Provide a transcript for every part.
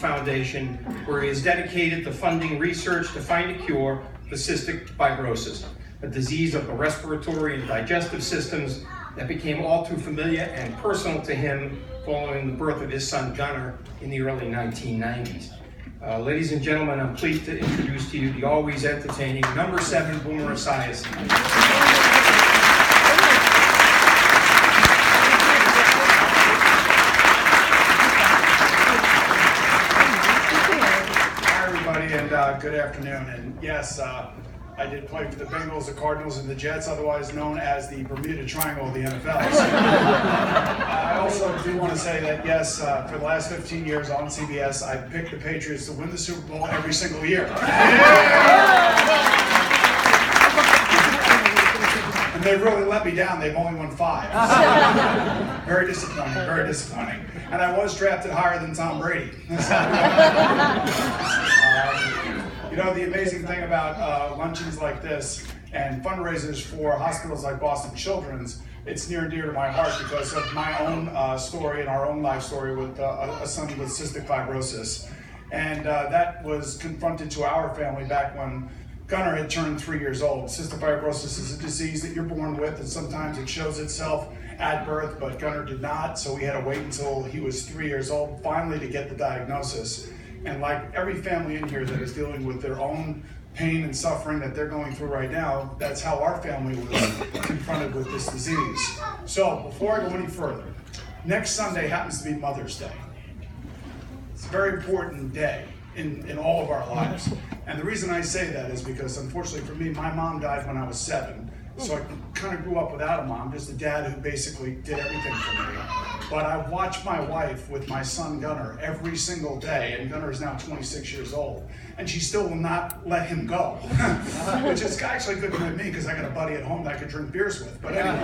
Foundation, where he is dedicated to funding research to find a cure for cystic fibrosis, a disease of the respiratory and digestive systems that became all too familiar and personal to him following the birth of his son Gunnar in the early 1990s. Ladies and gentlemen, I'm pleased to introduce to you the always entertaining number 7 Boomer Esiason. And good afternoon. And yes, I did play for the Bengals, the Cardinals, and the Jets, otherwise known as the Bermuda Triangle of the NFL. So, I also do want to say that yes, for the last 15 years on CBS, I picked the Patriots to win the Super Bowl every single year. And they really let me down. They've only won 5. So, very disappointing, very disappointing. And I was drafted higher than Tom Brady. You know, the amazing thing about luncheons like this and fundraisers for hospitals like Boston Children's, it's near and dear to my heart because of my own story and our own life story with a son with cystic fibrosis. And that was confronted to our family back when Gunnar had turned 3 years old. Cystic fibrosis is a disease that you're born with, and sometimes it shows itself at birth, but Gunnar did not, so we had to wait until he was 3 years old finally to get the diagnosis. And like every family in here that is dealing with their own pain and suffering that they're going through right now, that's how our family was confronted with this disease. So before I go any further, next Sunday happens to be Mother's Day. It's a very important day in all of our lives. And the reason I say that is because unfortunately for me, my mom died when I was 7. So I kind of grew up without a mom, just a dad who basically did everything for me. But I watched my wife with my son Gunnar every single day, and Gunnar is now 26 years old, and she still will not let him go, which is actually good for me because I got a buddy at home that I could drink beers with. But anyway,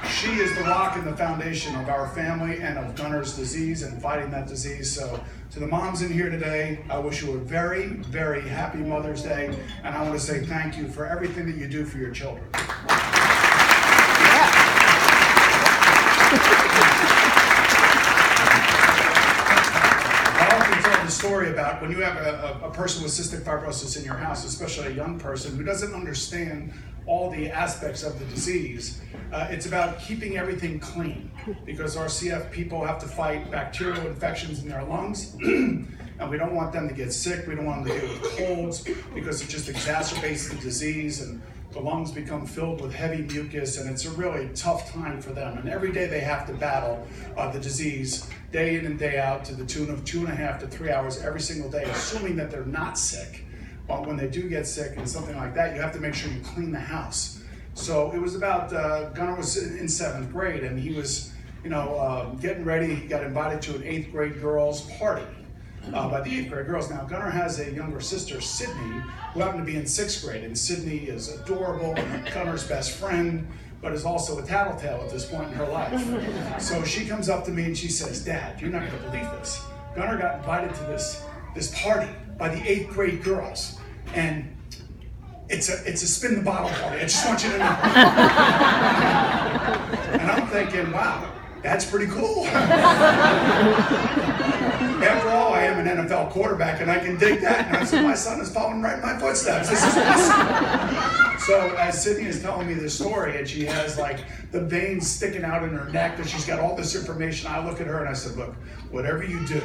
she is the rock and the foundation of our family and of Gunnar's disease and fighting that disease. So to the moms in here today, I wish you a very, very happy Mother's Day, and I want to say thank you for everything that you do for your children. The story about when you have a person with cystic fibrosis in your house, especially a young person who doesn't understand all the aspects of the disease, it's about keeping everything clean because our CF people have to fight bacterial infections in their lungs and we don't want them to get sick. We don't want them to deal with colds because it just exacerbates the disease and the lungs become filled with heavy mucus, and it's a really tough time for them. And every day they have to battle the disease day in and day out to the tune of 2.5 to 3 hours every single day, assuming that they're not sick. But when they do get sick and something like that, you have to make sure you clean the house. So it was about, Gunnar was in 7th grade, and he was, getting ready. He got invited to an 8th grade girls' party. By the 8th grade girls. Now, Gunnar has a younger sister, Sydney, who happened to be in 6th grade, and Sydney is adorable, Gunnar's best friend, but is also a tattletale at this point in her life. So she comes up to me and she says, "Dad, you're not going to believe this. Gunnar got invited to this party by the 8th grade girls, and it's a spin the bottle party. I just want you to know." And I'm thinking, wow, that's pretty cool. After all, I am an NFL quarterback and I can dig that. And I said, my son is following right in my footsteps. This is awesome. So as Sydney is telling me this story and she has like the veins sticking out in her neck and she's got all this information, I look at her and I said, look, whatever you do,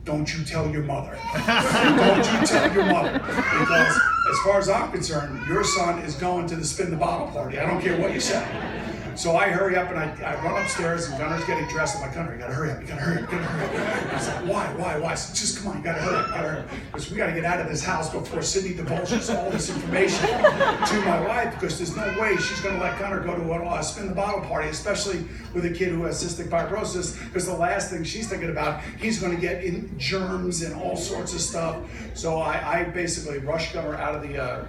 don't you tell your mother. Don't you tell your mother. Because as far as I'm concerned, your son is going to the spin the bottle party. I don't care what you say. So I hurry up and I run upstairs and Gunnar's getting dressed. I'm like, Gunnar, you gotta hurry up, you gotta hurry up, you gotta hurry up. He's like, why? I said, just come on, you gotta hurry up, you gotta hurry up. Because we gotta get out of this house before Sydney divulges all this information to my wife, because there's no way she's gonna let Gunnar go to a spin the bottle party, especially with a kid who has cystic fibrosis, because the last thing she's thinking about, he's gonna get in germs and all sorts of stuff. So I basically rush Gunnar out of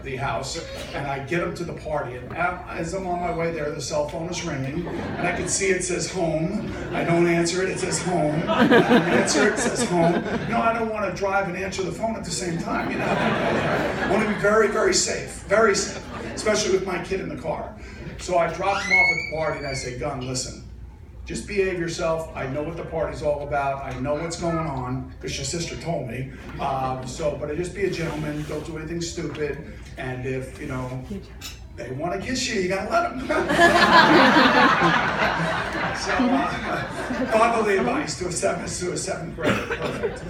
the house and I get him to the party. And as I'm on my way there, the cell phone is ringing, and I can see it says home. I don't answer it, it says home. I answer it, it says home. I don't want to drive and answer the phone at the same time, I want to be very, very safe, especially with my kid in the car. So I drop him off at the party and I say, Gun, listen, just behave yourself. I know what the party's all about. I know what's going on, because your sister told me. But just be a gentleman. Don't do anything stupid. And if, they want to kiss you, you gotta let them. Fatherly advice to a seventh grader. Perfect.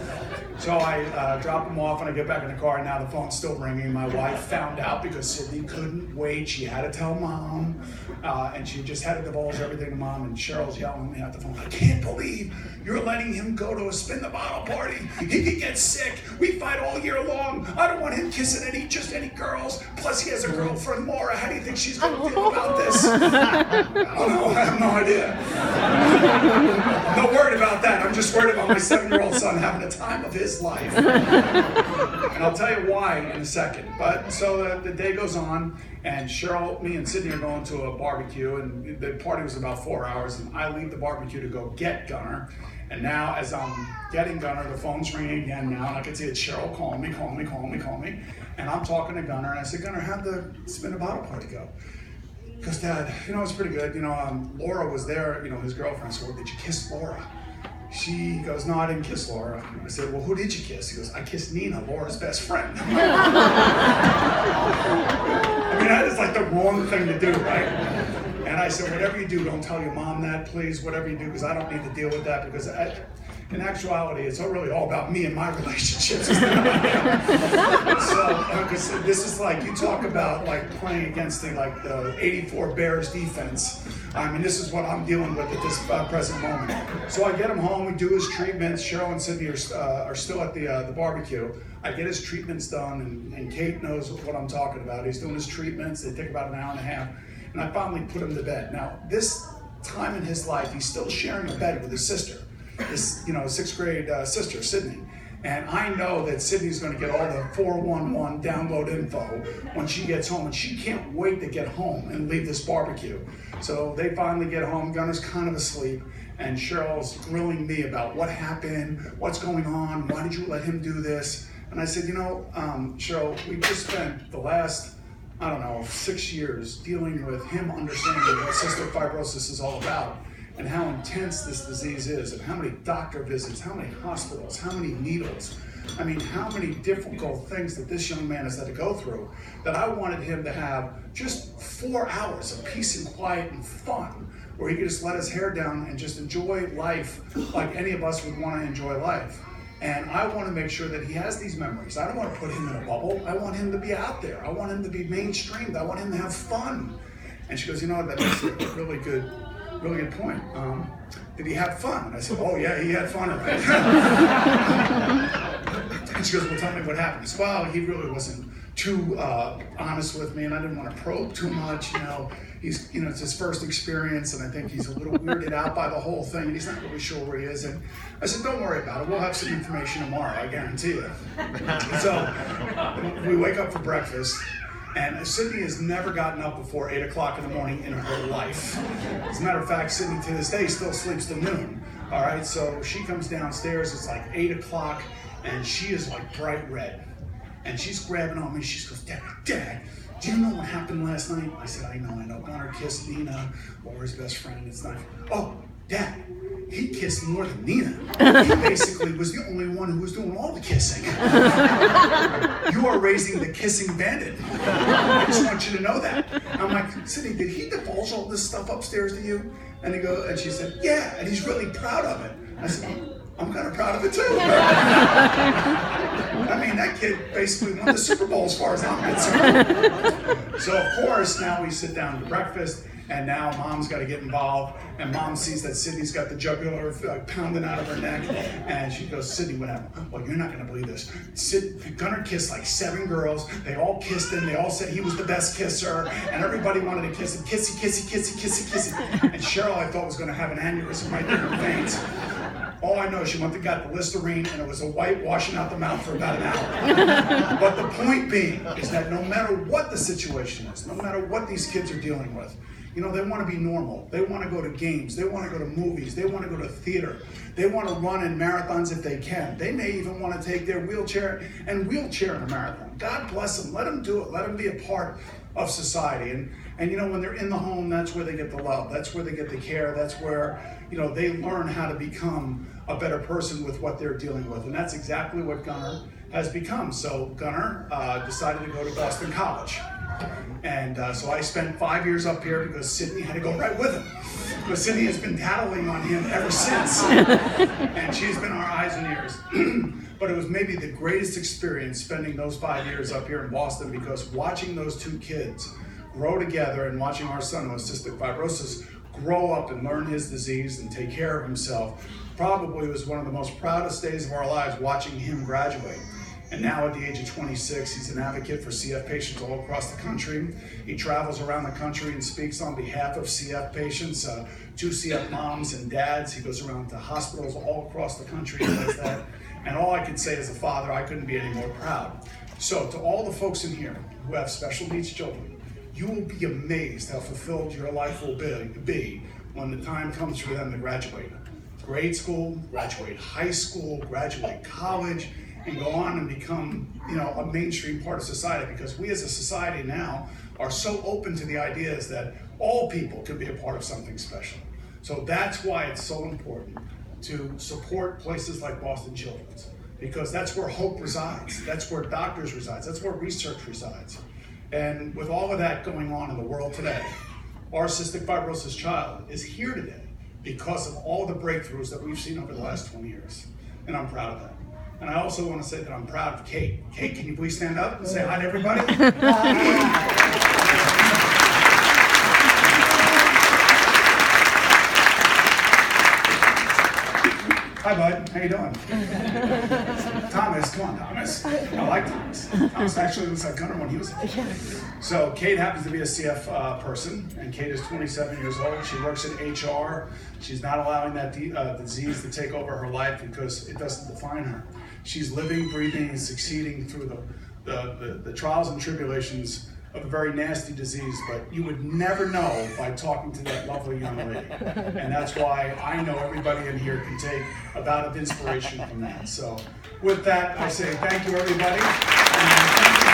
So I drop him off and I get back in the car, and now the phone's still ringing. My wife found out because Sydney couldn't wait. She had to tell Mom, and she just had to divulge everything to Mom, and Cheryl's yelling at me at the phone, I can't believe you're letting him go to a spin the bottle party. He could get sick. We fight all year long. I don't want him kissing any girls. Plus he has a girlfriend, Laura. How do you think she's going to feel about this? I don't know. I have no idea. I'm not worried about that. I'm just worried about my 7-year-old son having the time of his life. And I'll tell you why in a second. But so the day goes on, and Cheryl, me and Sydney are going to a barbecue, and the party was about 4 hours, and I leave the barbecue to go get Gunner. And now as I'm getting Gunner, the phone's ringing again now, and I can see it's Cheryl calling me. And I'm talking to Gunner, and I said, Gunner, how'd the spin a bottle party go? He goes, Dad, it was pretty good. Laura was there, his girlfriend. So, well, did you kiss Laura? She goes, no, I didn't kiss Laura. I said, well, who did you kiss? He goes, I kissed Nina, Laura's best friend. I mean, that is like the wrong thing to do, right? And I said, whatever you do, don't tell your mom that, please. Whatever you do, because I don't need to deal with that, because in actuality, it's really all about me and my relationships. So, because this is like, you talk about like playing against the 84 Bears defense. I mean, this is what I'm dealing with at this present moment. So I get him home, we do his treatments. Cheryl and Sydney are still at the barbecue. I get his treatments done, and Kate knows what I'm talking about. He's doing his treatments. They take about an hour and a half. And I finally put him to bed. Now, this time in his life, he's still sharing a bed with his sister. His 6th grade sister, Sydney. And I know that Sydney's going to get all the 411 download info when she gets home, and she can't wait to get home and leave this barbecue. So they finally get home. Gunner's kind of asleep, and Cheryl's grilling me about what happened, what's going on, why did you let him do this? And I said, Cheryl, we just spent the last, 6 years dealing with him understanding what cystic fibrosis is all about, and how intense this disease is, and how many doctor visits, how many hospitals, how many needles. I mean, how many difficult things that this young man has had to go through, that I wanted him to have just 4 hours of peace and quiet and fun, where he could just let his hair down and just enjoy life like any of us would want to enjoy life. And I want to make sure that he has these memories. I don't want to put him in a bubble. I want him to be out there. I want him to be mainstreamed. I want him to have fun. And she goes, that's a really good point. Did he have fun? And I said, oh yeah, he had fun. Right? And she goes, well, tell me what happened. I said, well, he really wasn't too honest with me, and I didn't want to probe too much. He's, it's his first experience, and I think he's a little weirded out by the whole thing, and he's not really sure where he is. And I said, don't worry about it. We'll have some information tomorrow, I guarantee you. So we wake up for breakfast. And Sydney has never gotten up before 8 o'clock in the morning in her life. As a matter of fact, Sydney to this day still sleeps till noon. All right, so she comes downstairs, it's like 8 o'clock, and she is like bright red. And she's grabbing on me, she goes, Dad, do you know what happened last night? I said, I know. Gunner kissed Nina, Laura's best friend. It's not, oh, Dad, he kissed more than Nina. He basically was the only one who was doing all the kissing. You are raising the kissing bandit. I just want you to know that. I'm like, Sydney, did he divulge all this stuff upstairs to you? And she said, yeah, and he's really proud of it. I said, I'm kind of proud of it too. I mean, that kid basically won the Super Bowl as far as I'm concerned. So of course, now we sit down to breakfast, and now Mom's got to get involved, and Mom sees that Sydney's got the jugular pounding out of her neck, and she goes, Sydney, what happened? Well, you're not going to believe this. Gunner kissed like 7 girls. They all kissed him. They all said he was the best kisser, and everybody wanted to kiss him. Kissy, kissy, kissy, kissy, kissy. And Cheryl, I thought, was going to have an aneurysm right there in her veins. All I know, she went and got the Listerine, and it was a white washing out the mouth for about an hour. But the point being is that no matter what the situation is, no matter what these kids are dealing with, they want to be normal. They want to go to games. They want to go to movies. They want to go to theater. They want to run in marathons if they can. They may even want to take their wheelchair in a marathon. God bless them. Let them do it. Let them be a part of society. And you know, when they're in the home, that's where they get the love, that's where they get the care, that's where, you know, they learn how to become a better person with what they're dealing with. And that's exactly what Gunnar has become. So Gunnar decided to go to Boston College. And so I spent 5 years up here because Sydney had to go right with him. Because Sydney has been tattling on him ever since. And she's been our eyes and ears. But it was maybe the greatest experience spending those 5 years up here in Boston, because watching those two kids grow together and watching our son with cystic fibrosis grow up and learn his disease and take care of himself probably was one of the most proudest days of our lives, watching him graduate. And now at the age of 26, he's an advocate for CF patients all across the country. He travels around the country and speaks on behalf of CF patients, to CF moms and dads. He goes around to hospitals all across the country and does that. And all I can say as a father, I couldn't be any more proud. So to all the folks in here who have special needs children, you will be amazed how fulfilled your life will be when the time comes for them to graduate grade school, graduate high school, graduate college, and go on and become, you know, a mainstream part of society, because we as a society now are so open to the ideas that all people can be a part of something special. So that's why it's so important to support places like Boston Children's, because that's where hope resides, that's where doctors reside, that's where research resides. And with all of that going on in the world today, our cystic fibrosis child is here today because of all the breakthroughs that we've seen over the last 20 years. And I'm proud of that. And I also want to say that I'm proud of Kate. Kate, can you please stand up and say hi to everybody? Hi, bud. How you doing? Thomas, come on, Thomas. I like Thomas. Thomas actually looks like Gunnar when he was a kid. So Kate happens to be a CF person, and Kate is 27 years old. She works in HR. She's not allowing that disease to take over her life because it doesn't define her. She's living, breathing, and succeeding through the trials and tribulations of a very nasty disease, but you would never know by talking to that lovely young lady. And that's why I know everybody in here can take a bout of inspiration from that. So with that, I say thank you, everybody. And thank you